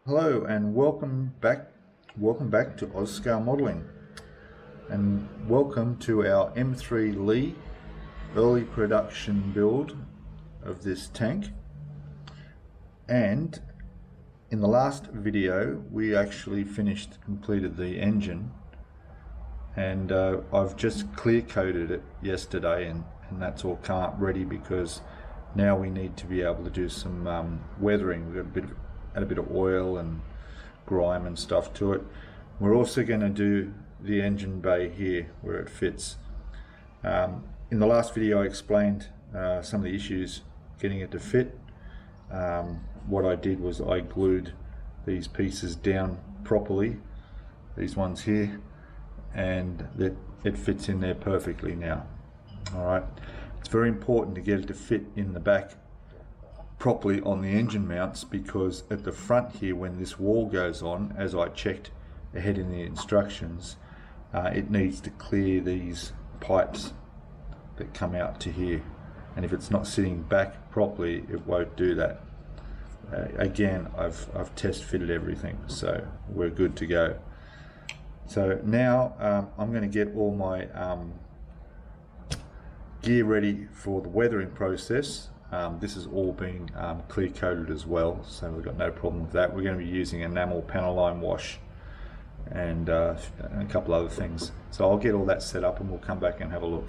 Hello and welcome back to Scalemodeling, and welcome to our M3 Lee early production build of this tank. And in the last video we actually completed the engine, and I've just clear coated it yesterday, and that's all come up ready because now we need to be able to do some weathering. We've got add a bit of oil and grime and stuff to it. We're also going to do the engine bay here where it fits. In the last video I explained some of the issues getting it to fit. What I did was I glued these pieces down properly, these ones here, and that it fits in there perfectly now. Alright, it's very important to get it to fit in the back properly on the engine mounts, because at the front here, when this wall goes on, as I checked ahead in the instructions, it needs to clear these pipes that come out to here, and if it's not sitting back properly it won't do that. Again, I've test fitted everything, so we're good to go. So now I'm going to get all my gear ready for the weathering process. This has all been clear coated as well, so we've got no problem with that. We're going to be using enamel panel line wash and a couple other things. So I'll get all that set up and we'll come back and have a look.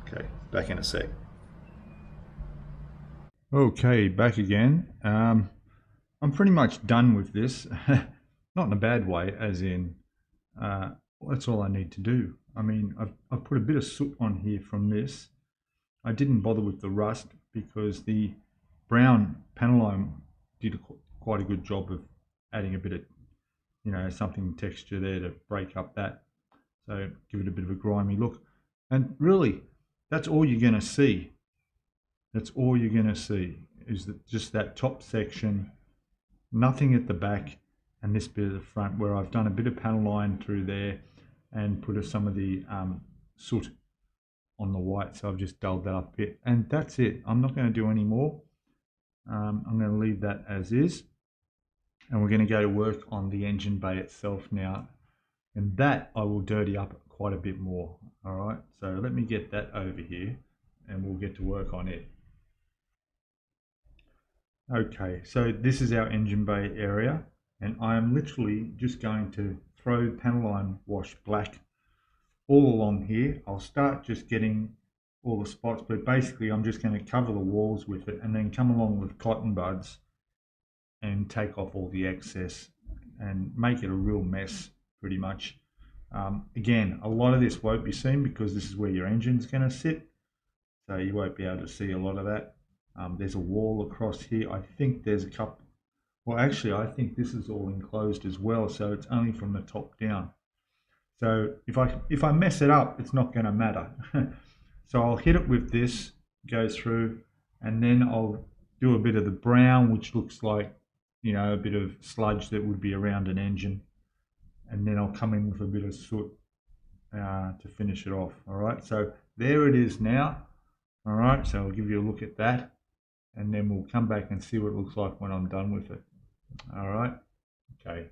Okay, back in a sec. Okay, back again. I'm pretty much done with this. Not in a bad way, as in that's all I need to do. I mean, I've put a bit of soot on here from this. I didn't bother with the rust because the brown panel line did quite a good job of adding a bit of, something texture there to break up that, so give it a bit of a grimy look. And really, that's all you're going to see. That's all you're going to see is just that top section, nothing at the back, and this bit at the front where I've done a bit of panel line through there and put some of the soot on the white, so I've just dulled that up a bit, and that's it. I'm not going to do any more. I'm going to leave that as is, and we're going to go to work on the engine bay itself now, and that I will dirty up quite a bit more. All right, so let me get that over here and we'll get to work on it. Okay, so this is our engine bay area, and I am literally just going to throw panel line wash black all along here. I'll start just getting all the spots, but basically I'm just going to cover the walls with it and then come along with cotton buds and take off all the excess and make it a real mess pretty much. Again, a lot of this won't be seen because this is where your engine's going to sit, so you won't be able to see a lot of that. There's a wall across here. I think there's a couple, well actually I think this is all enclosed as well, so it's only from the top down. So if I mess it up, it's not going to matter. So I'll hit it with this, go through, and then I'll do a bit of the brown, which looks like, a bit of sludge that would be around an engine, and then I'll come in with a bit of soot to finish it off. All right, so there it is now. All right, so I'll give you a look at that, and then we'll come back and see what it looks like when I'm done with it. All right, okay,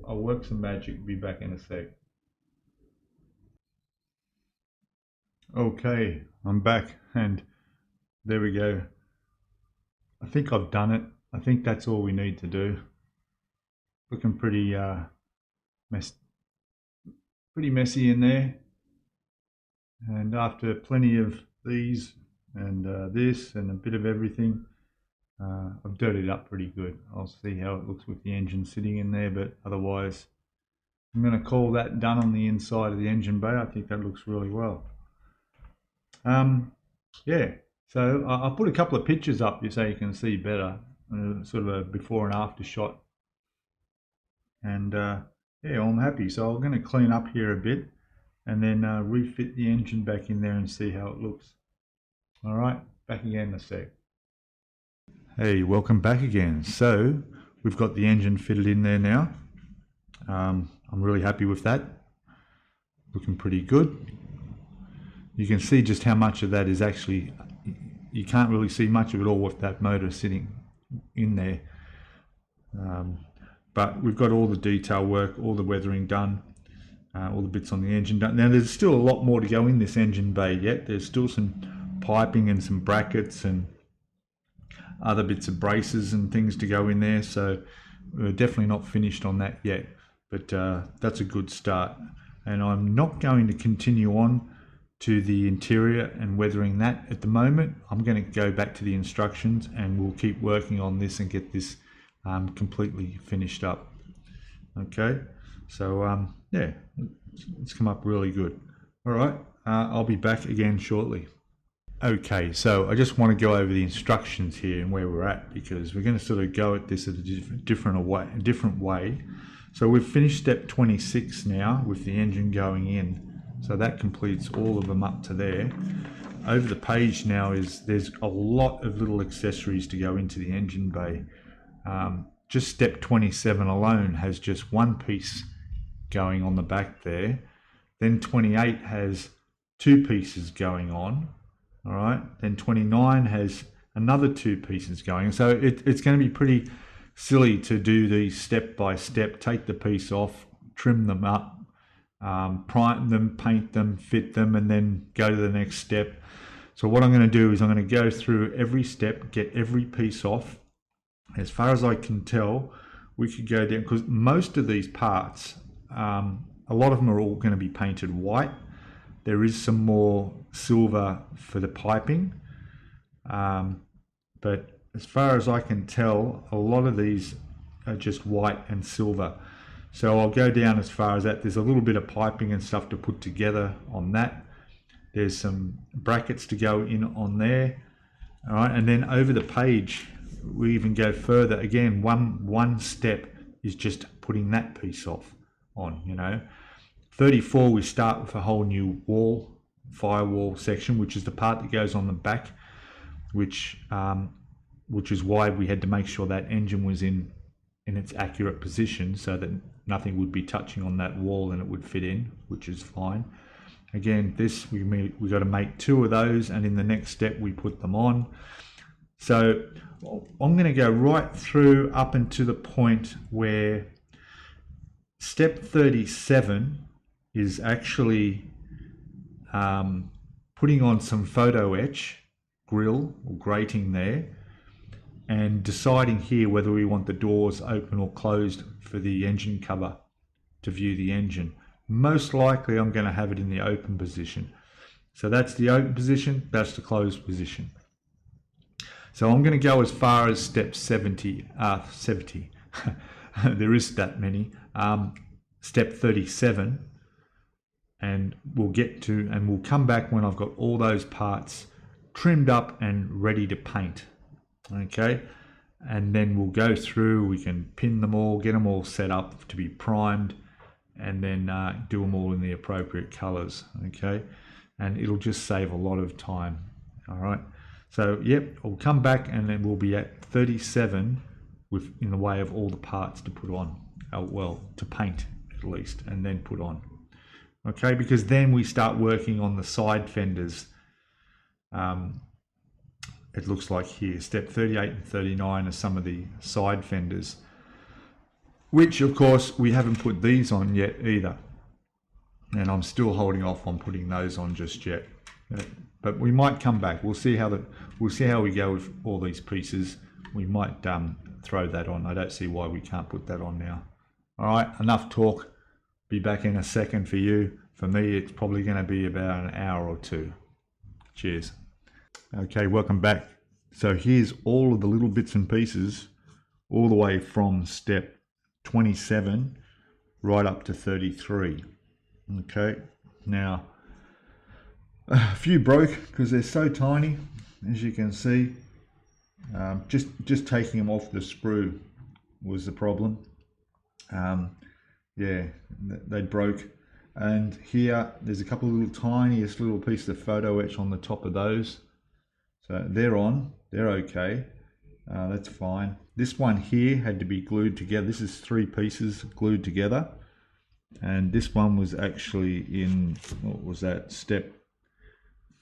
I'll work some magic. Be back in a sec. Okay, I'm back, and there we go. I think I've done it. I think that's all we need to do. Looking pretty messy in there, and after plenty of these and this and a bit of everything, I've dirtied it up pretty good. I'll see how it looks with the engine sitting in there, but otherwise I'm going to call that done on the inside of the engine bay. I think that looks really well. Yeah, so I'll put a couple of pictures up so you can see better, sort of a before and after shot, and yeah, I'm happy. So I'm going to clean up here a bit and then refit the engine back in there and see how it looks. All right, back again in a sec. Hey, welcome back again. So we've got the engine fitted in there now. I'm really happy with that, looking pretty good. You can see just how much of that is actually, you can't really see much of it all with that motor sitting in there. but we've got all the detail work, all the weathering done, all the bits on the engine done. Now there's still a lot more to go in this engine bay yet. There's still some piping and some brackets and other bits of braces and things to go in there, so we're definitely not finished on that yet, but that's a good start. And I'm not going to continue on to the interior and weathering that at the moment. I'm going to go back to the instructions and we'll keep working on this and get this completely finished up. Okay, so yeah, it's come up really good. All right, I'll be back again shortly. Okay, so I just want to go over the instructions here and where we're at, because we're going to sort of go at this at a different way. So we've finished step 26 now with the engine going in. So that completes all of them up to there. Over the page now there's a lot of little accessories to go into the engine bay. Just step 27 alone has just one piece going on the back there. Then 28 has two pieces going on. All right, then 29 has another two pieces going. So it's going to be pretty silly to do these step by step. Take the piece off, trim them up, prime them, paint them, fit them, and then go to the next step. So what I'm going to do is I'm going to go through every step, get every piece off. As far as I can tell, we could go down, because most of these parts, a lot of them are all going to be painted white. There is some more silver for the piping, but as far as I can tell, a lot of these are just white and silver. So I'll go down as far as that. There's a little bit of piping and stuff to put together on that. There's some brackets to go in on there. All right, and then over the page, we even go further. Again, one step is just putting that piece off on, you know. 34, we start with a whole new firewall section, which is the part that goes on the back, which is why we had to make sure that engine was in its accurate position so that nothing would be touching on that wall and it would fit in, which is fine. Again, this we got to make two of those, and in the next step we put them on. So I'm going to go right through up until the point where step 37 is actually putting on some photo etch grill or grating there, and deciding here whether we want the doors open or closed for the engine cover to view the engine. Most likely I'm going to have it in the open position. So that's the open position, that's the closed position. So I'm going to go as far as step 70. There is that many. Step 37, and we'll come back when I've got all those parts trimmed up and ready to paint. Okay, and then we'll go through, we can pin them all, get them all set up to be primed, and then do them all in the appropriate colors. Okay, and it'll just save a lot of time. All right, so yep, we'll come back and then we'll be at 37 in the way of all the parts to put on, well, to paint at least, and then put on. Okay, because then we start working on the side fenders. It looks like here, step 38 and 39 are some of the side fenders, which of course we haven't put these on yet either, and I'm still holding off on putting those on just yet. But we might come back. We'll see how we go with all these pieces. We might throw that on. I don't see why we can't put that on now. All right, enough talk. Be back in a second for you. For me, it's probably going to be about an hour or two. Cheers. Okay, welcome back. So here's all of the little bits and pieces, all the way from step 27 right up to 33. Okay, now a few broke because they're so tiny, as you can see. Just taking them off the sprue was the problem. Yeah, they broke. And here there's a couple of little tiniest little pieces of photo etch on the top of those. So they're on, they're okay, that's fine. This one here had to be glued together. This is 3 pieces glued together. And this one was actually in, what was that, step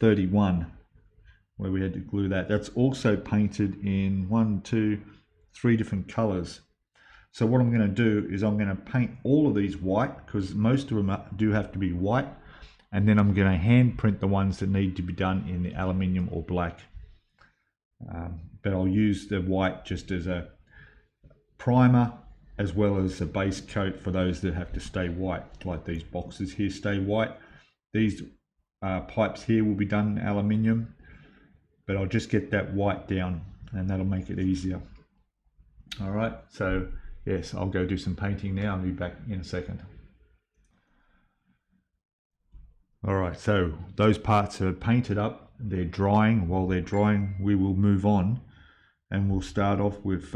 31, where we had to glue that. That's also painted in 1, 2, 3 different colors. So what I'm going to do is I'm going to paint all of these white, because most of them do have to be white, and then I'm going to hand print the ones that need to be done in the aluminium or black. But I'll use the white just as a primer as well as a base coat for those that have to stay white, like these boxes here stay white. These pipes here will be done in aluminium, but I'll just get that white down and that'll make it easier. All right, so yes, I'll go do some painting now. I'll be back in a second. All right, so those parts are painted up, they're drying. While they're drying, we will move on and we'll start off with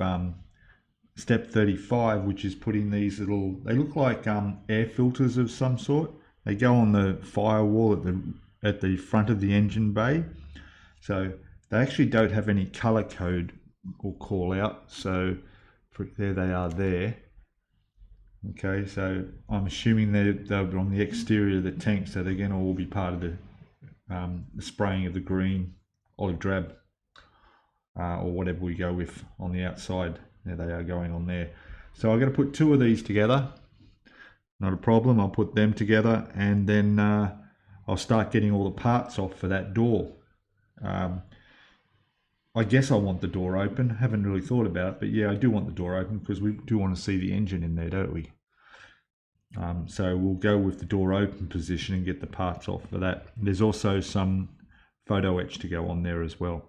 step 35, which is putting these little, they look like air filters of some sort. They go on the firewall at the front of the engine bay. So they actually don't have any color code or call out. So there they are there. Okay, so I'm assuming they're on the exterior of the tank, so they're going to all be part of the spraying of the green, olive drab, or whatever we go with on the outside. There they are going on there. So I'm going to put two of these together. Not a problem, I'll put them together, and then I'll start getting all the parts off for that door. I guess I want the door open. Haven't really thought about it, but yeah, I do want the door open because we do want to see the engine in there, don't we? So we'll go with the door open position and get the parts off for that. There's also some photo etch to go on there as well.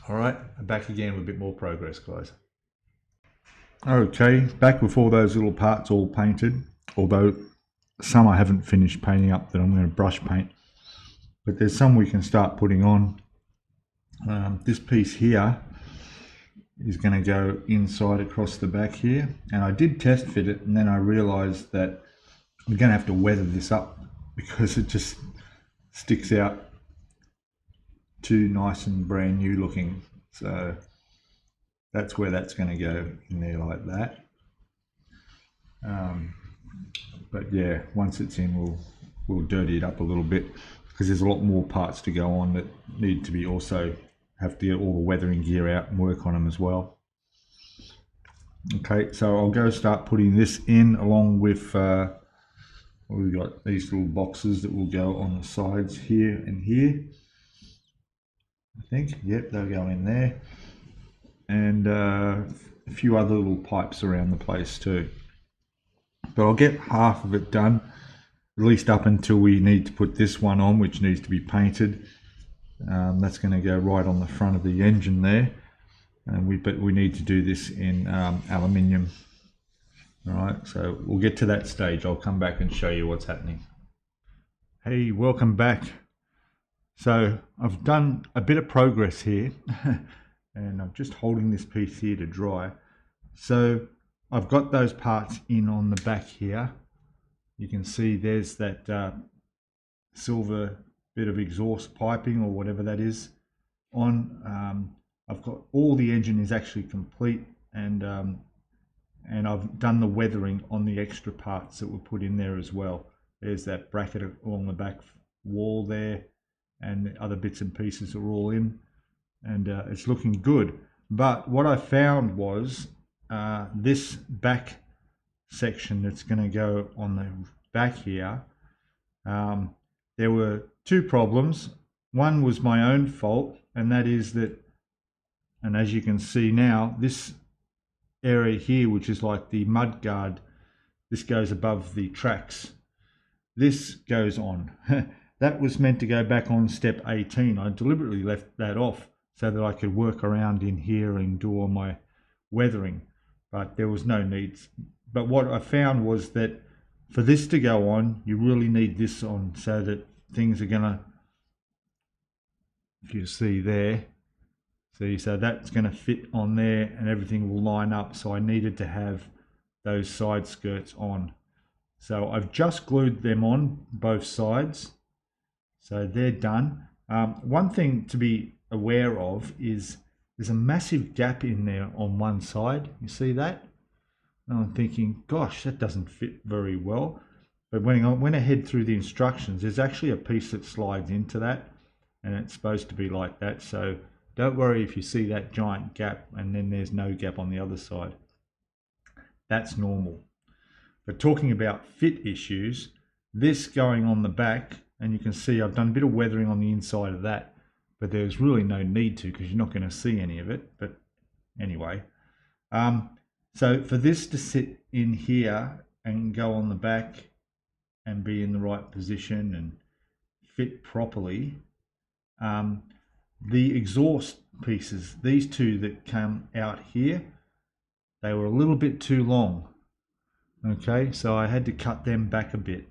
All right, back again with a bit more progress, guys. Okay, back with all those little parts all painted, although some I haven't finished painting up that I'm going to brush paint. But there's some we can start putting on. This piece here is going to go inside across the back here, and I did test fit it, and then I realized that I'm going to have to weather this up because it just sticks out too nice and brand new looking. So that's where that's going to go in there like that. But yeah, once it's in, we'll dirty it up a little bit because there's a lot more parts to go on that need to be also have to get all the weathering gear out and work on them as well. Okay, so I'll go start putting this in along with we've got these little boxes that will go on the sides here and here. I think, yep, they'll go in there, and a few other little pipes around the place too. But I'll get half of it done, at least up until we need to put this one on, which needs to be painted. That's going to go right on the front of the engine there, and but we need to do this in aluminium. All right, so we'll get to that stage. I'll come back and show you what's happening. Hey, welcome back. So I've done a bit of progress here and I'm just holding this piece here to dry. So I've got those parts in on the back here. You can see there's that silver bit of exhaust piping or whatever that is on. I've got all the engine is actually complete, and I've done the weathering on the extra parts that were put in there as well. There's that bracket along the back wall there, and the other bits and pieces are all in, and it's looking good. But what I found was this back section that's going to go on the back here, there were two problems. One was my own fault, and that is that, and as you can see now, this area here, which is like the mud guard, this goes above the tracks. This goes on. That was meant to go back on step 18. I deliberately left that off so that I could work around in here and do all my weathering, but there was no need. But what I found was that for this to go on, you really need this on so that things are gonna, if you see there, so that's gonna fit on there and everything will line up. So I needed to have those side skirts on. So I've just glued them on both sides. So they're done. One thing to be aware of is there's a massive gap in there on one side. You see that? And I'm thinking, gosh, that doesn't fit very well. But when I went ahead through the instructions, there's actually a piece that slides into that, and it's supposed to be like that. So don't worry if you see that giant gap and then there's no gap on the other side. that's normal. But talking about fit issues, this going on the back, and you can see I've done a bit of weathering on the inside of that, but there's really no need to because you're not going to see any of it. But anyway, so for this to sit in here and go on the back and be in the right position and fit properly, the exhaust pieces, these two that come out here, they were a little bit too long. Okay, so I had to cut them back a bit,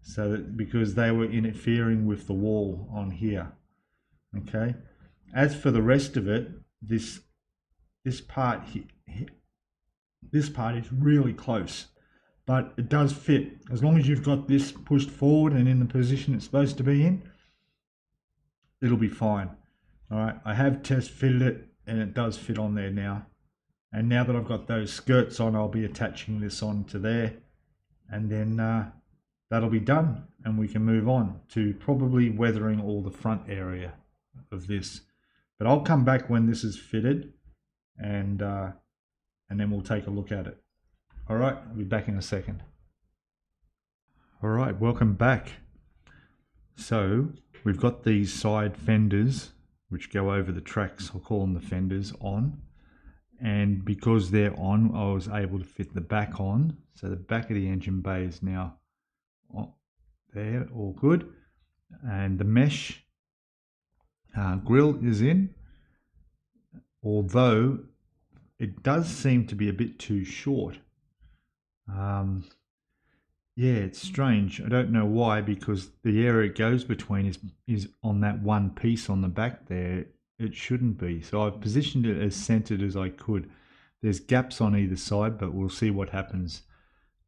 so that because they were interfering with the wall on here. Okay, as for the rest of it, this part here, this part is really close, but it does fit as long as you've got this pushed forward and in the position it's supposed to be in. It'll be fine. All right, I have test fitted it and it does fit on there now. And now that I've got those skirts on, I'll be attaching this on to there, and then that'll be done, and we can move on to probably weathering all the front area of this. But I'll come back when this is fitted, and then we'll take a look at it. All right, I'll be back in a second. All right, welcome back. So we've got these side fenders which go over the tracks, I'll call them the fenders, on. And because they're on, I was able to fit the back on. So the back of the engine bay is now there, all good. And the mesh grill is in, although it does seem to be a bit too short. Yeah, it's strange. I don't know why, because the area it goes between is on that one piece on the back there. It shouldn't be. So I've positioned it as centered as I could. There's gaps on either side, but we'll see what happens.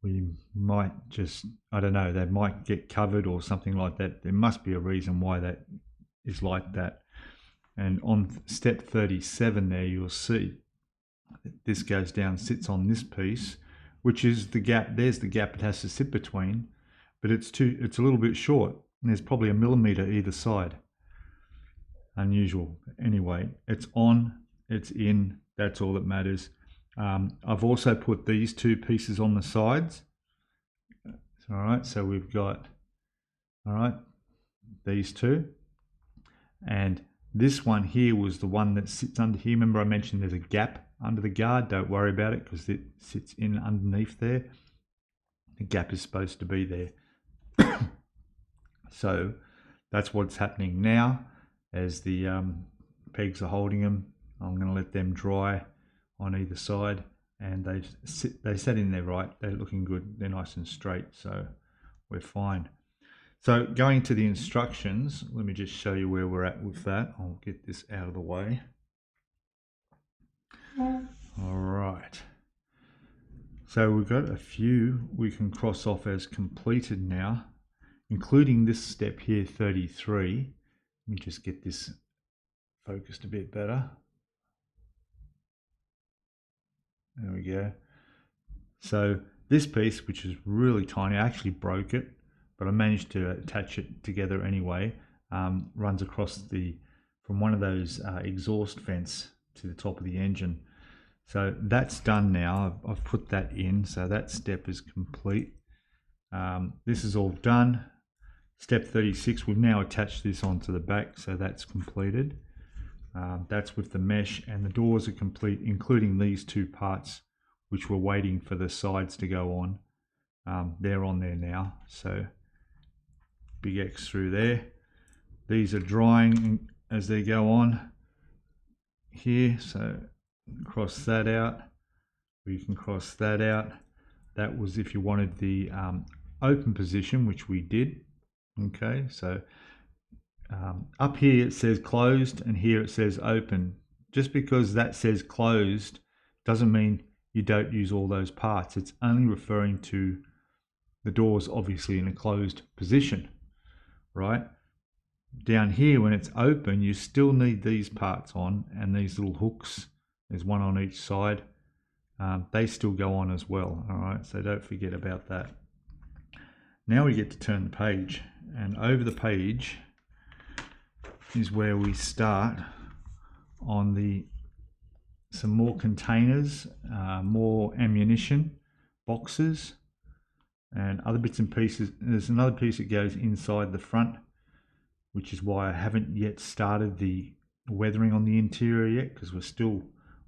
We might just, I don't know, they might get covered or something like that. There must be a reason why that is like that. And on step 37 there, you'll see this goes down, sits on this piece, which is the gap. There's the gap it has to sit between, but it's a little bit short. And there's probably 1 millimeter either side. Unusual. Anyway, it's on, it's in, that's all that matters. I've also put these two pieces on the sides. All right, so we've got, all right, these two. And this one here was the one that sits under here. Remember I mentioned there's a gap under the guard. Don't worry about it because it sits in underneath there. The gap is supposed to be there. So that's what's happening now. As the pegs are holding them, I'm going to let them dry on either side, and they sat in there right. They're looking good. They're nice and straight, so we're fine. So going to the instructions, let me just show you where we're at with that. I'll get this out of the way. All right. So we've got a few we can cross off as completed now, including this step here, 33. Let me just get this focused a bit better. There we go. So this piece, which is really tiny, I actually broke it, but I managed to attach it together anyway. Runs across from one of those exhaust vents to the top of the engine. So that's done now. I've put that in, so that step is complete. This is all done. Step 36, we've now attached this onto the back, so that's completed. That's with the mesh, and the doors are complete, including these two parts, which we're waiting for the sides to go on. They're on there now, so big X through there. These are drying as they go on here, so cross that out. We can cross that out. That was if you wanted the open position, which we did. Okay, so up here it says closed and here it says open. Just because that says closed doesn't mean you don't use all those parts. It's only referring to the doors obviously in a closed position, right? Down here when it's open, you still need these parts on, and these little hooks, there's one on each side, they still go on as well. All right, so don't forget about that. Now we get to turn the page, and over the page is where we start on the some more containers, more ammunition boxes, and other bits and pieces. There's another piece that goes inside the front, which is why I haven't yet started the weathering on the interior yet, because we're still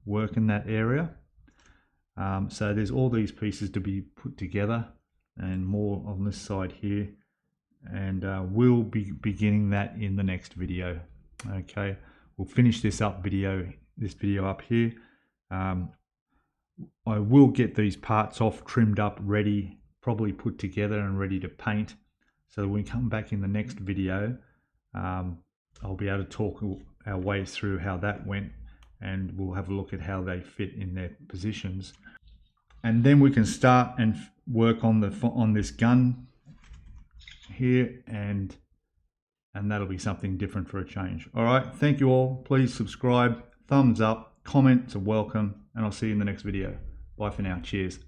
working that area. So there's all these pieces to be put together, and more on this side here, and we'll be beginning that in the next video. Okay, we'll finish this video up here. I will get these parts off, trimmed up, ready, probably put together and ready to paint, so that when we come back in the next video, I'll be able to talk our way through how that went, and we'll have a look at how they fit in their positions, and then we can start and work on this gun here, and that'll be something different for a change. All right, thank you all. Please subscribe, thumbs up, comments are welcome, and I'll see you in the next video. Bye for now. Cheers.